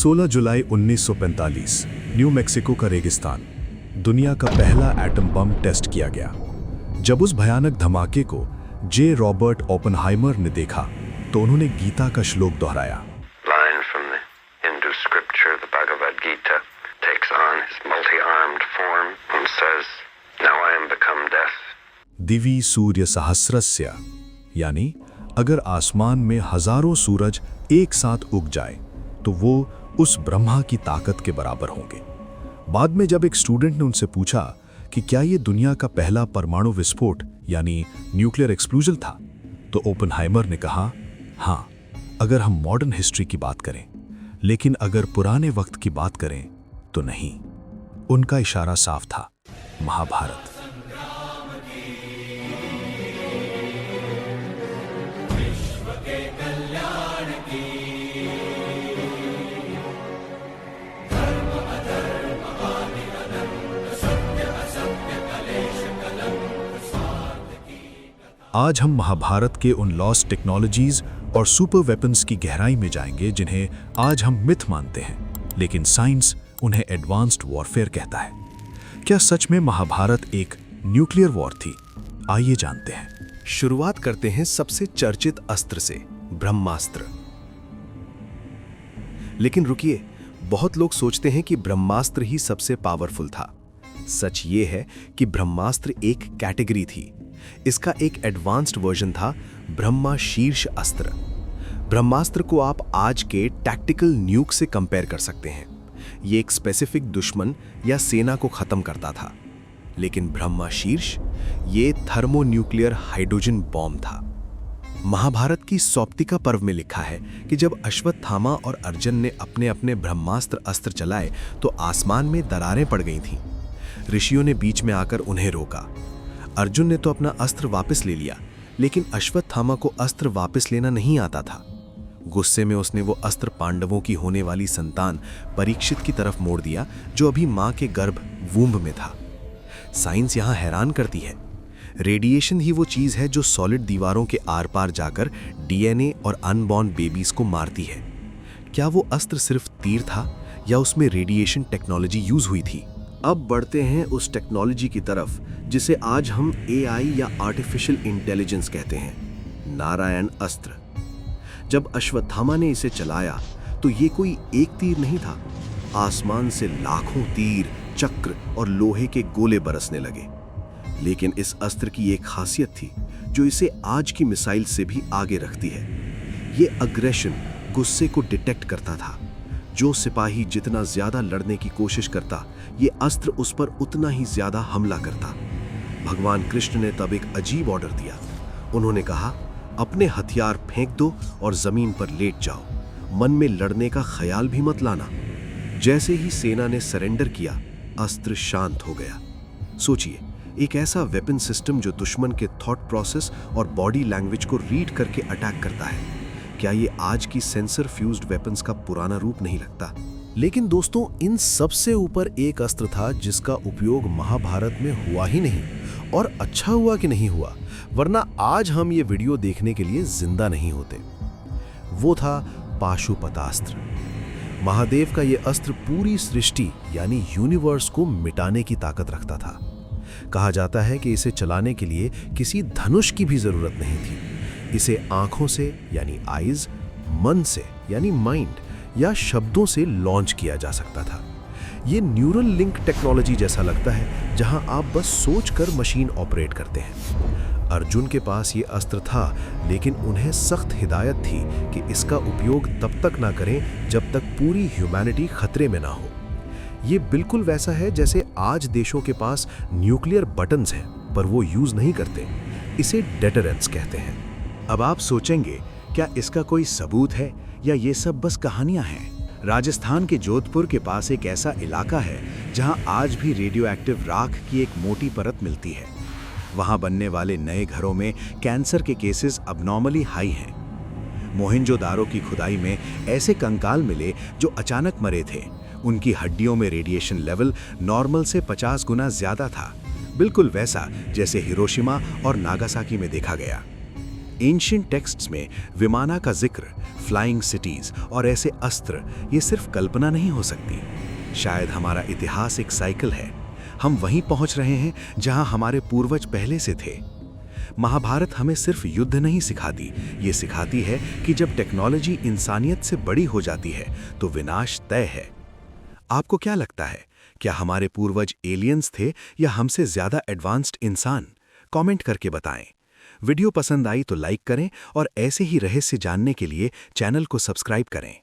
16 जुलाई 1945 new Mexico का रेगिस्तान। दुनिया का पहला एटम बम टेस्ट किया गया। जब उस भयानक धमाके को जे रॉबर्ट ओपेनहाइमर ने देखा तो उन्होंने गीता का श्लोक दोहराया। Line from the Hindu scripture, the Bhagavad Gita, takes on his multi-armed form and says, "Now I am become death." दिवी सूर्य सहस्रस्य, यानी अगर आसमान में हजारों सूरज एक साथ उग जाए तो वो उस ब्रह्मा की ताकत के बराबर होंगे। बाद में जब एक स्टूडेंट ने उनसे पूछा कि क्या ये दुनिया का पहला परमाणु विस्फोट यानी न्यूक्लियर एक्सप्लोजन था, तो ओपेनहाइमर ने कहा, हाँ, अगर हम मॉडर्न हिस्ट्री की बात करें, लेकिन अगर पुराने वक्त की बात करें तो नहीं। उनका इशारा साफ था, महाभारत। आज हम महाभारत के उन लॉस्ट टेक्नोलॉजीज और सुपर वेपन्स की गहराई में जाएंगे जिन्हें आज हम मिथ मानते हैं, लेकिन साइंस उन्हें एडवांस्ड वॉरफेयर कहता है। क्या सच में महाभारत एक न्यूक्लियर वॉर थी? आइए जानते हैं। शुरुआत करते हैं सबसे चर्चित अस्त्र से, ब्रह्मास्त्र। लेकिन रुकिए, बहुत लोग सोचते हैं कि ब्रह्मास्त्र ही सबसे पावरफुल था। सच ये है कि ब्रह्मास्त्र एक कैटेगरी थी। इसका एक एडवांस्ड वर्जन था ब्रह्मा शीर्ष अस्त्र। ब्रह्मास्त्र को आप आज के टैक्टिकल न्यूक से कंपेयर कर सकते हैं। ये एक स्पेसिफिक दुश्मन या सेना को खत्म करता था। लेकिन ब्रह्मा शीर्ष ये थर्मोन्यूक्लियर हाइड्रोजन बॉम्ब था। महाभारत की सौप्तिका पर्व में लिखा है कि जब अश्वत्थामा और अर्जुन ने अपने अपने ब्रह्मास्त्र अस्त्र चलाए तो आसमान में दरारें पड़ गई थीं। ऋषियों ने बीच में आकर उन्हें रोका। अर्जुन ने तो अपना अस्त्र वापस ले लिया, लेकिन अश्वत्थामा को अस्त्र वापस लेना नहीं आता था। गुस्से में उसने वो अस्त्र पांडवों की होने वाली संतान परीक्षित की तरफ मोड़ दिया, जो अभी मां के गर्भ वूम्ब में था। साइंस यहां हैरान करती है। रेडिएशन ही वो चीज है जो सॉलिड दीवारों के आर पार जाकर डीएनए और अनबॉर्न बेबीज को मारती है। क्या वो अस्त्र सिर्फ तीर था या उसमें रेडिएशन टेक्नोलॉजी यूज हुई थी? अब बढ़ते हैं उस टेक्नोलॉजी की तरफ जिसे आज हम एआई या आर्टिफिशियल इंटेलिजेंस कहते हैं, नारायण अस्त्र। जब अश्वत्थामा ने इसे चलाया तो ये कोई एक तीर नहीं था। आसमान से लाखों तीर, चक्र और लोहे के गोले बरसने लगे। लेकिन इस अस्त्र की एक खासियत थी जो इसे आज की मिसाइल से भी आगे रखती है। ये अग्रेशन, गुस्से को डिटेक्ट करता था। जो सिपाही जितना ज्यादा लड़ने की कोशिश करता, ये अस्त्र उस पर उतना ही ज्यादा हमला करता। भगवान कृष्ण ने तब एक अजीब ऑर्डर दिया। उन्होंने कहा, अपने हथियार फेंक दो और जमीन पर लेट जाओ। मन में लड़ने का ख्याल भी मत लाना। जैसे ही सेना ने सरेंडर किया, अस्त्र शांत हो गया। सोचिए, एक ऐसा वेपन सिस्टम जो दुश्मन के थॉट प्रोसेस और बॉडी लैंग्वेज को रीड करके अटैक करता है। क्या ये आज की सेंसर फ्यूज्ड वेपन्स का पुराना रूप नहीं लगता? लेकिन दोस्तों, इन सबसे ऊपर एक अस्त्र था जिसका उपयोग महाभारत में हुआ ही नहीं। और अच्छा हुआ कि नहीं हुआ, वरना आज हम ये वीडियो देखने के लिए जिंदा नहीं होते। वो था पाशुपतास्त्र। महादेव का ये अस्त्र पूरी सृष्टि यानी यूनिवर्स को मिटाने की ताकत रखता था। कहा जाता है कि इसे चलाने के लिए किसी धनुष की भी जरूरत नहीं थी। इसे आंखों से यानी आईज, मन से यानी माइंड या शब्दों से लॉन्च किया जा सकता था। ये न्यूरल लिंक टेक्नोलॉजी जैसा लगता है, जहां आप बस सोचकर मशीन ऑपरेट करते हैं। अर्जुन के पास ये अस्त्र था, लेकिन उन्हें सख्त हिदायत थी कि इसका उपयोग तब तक ना करें जब तक पूरी ह्यूमैनिटी खतरे में ना हो। ये बिल्कुल वैसा है जैसे आज देशों के पास न्यूक्लियर बटन्स हैं, पर वो यूज नहीं करते। इसे डेटरेंस कहते हैं। अब आप सोचेंगे, क्या इसका कोई सबूत है या ये सब बस कहानियां हैं? राजस्थान के जोधपुर के पास एक ऐसा इलाका है जहां आज भी रेडियो एक्टिव राख की एक मोटी परत मिलती है। वहां बनने वाले नए घरों में कैंसर के केसेस अबनॉर्मली हाई हैं। मोहनजोदारो की खुदाई में ऐसे कंकाल मिले जो अचानक मरे थे। उनकी हड्डियों में रेडिएशन लेवल नॉर्मल से 50 गुना ज्यादा था, बिल्कुल वैसा जैसे हिरोशिमा और नागासाकी में देखा गया। एंशिएंट टेक्स्ट्स में विमाना का जिक्र, फ्लाइंग सिटीज और ऐसे अस्त्र, ये सिर्फ कल्पना नहीं हो सकती। शायद हमारा इतिहास एक साइकिल है, हम वहीं पहुंच रहे हैं जहां हमारे पूर्वज पहले से थे। महाभारत हमें सिर्फ युद्ध नहीं सिखाती, ये सिखाती है कि जब टेक्नोलॉजी इंसानियत से बड़ी हो जाती है तो विनाश तय है। आपको क्या लगता है, क्या हमारे पूर्वज एलियंस थे या हमसे ज्यादा एडवांस्ड इंसान? कमेंट करके बताएं। वीडियो पसंद आई तो लाइक करें और ऐसे ही रहस्य जानने के लिए चैनल को सब्सक्राइब करें।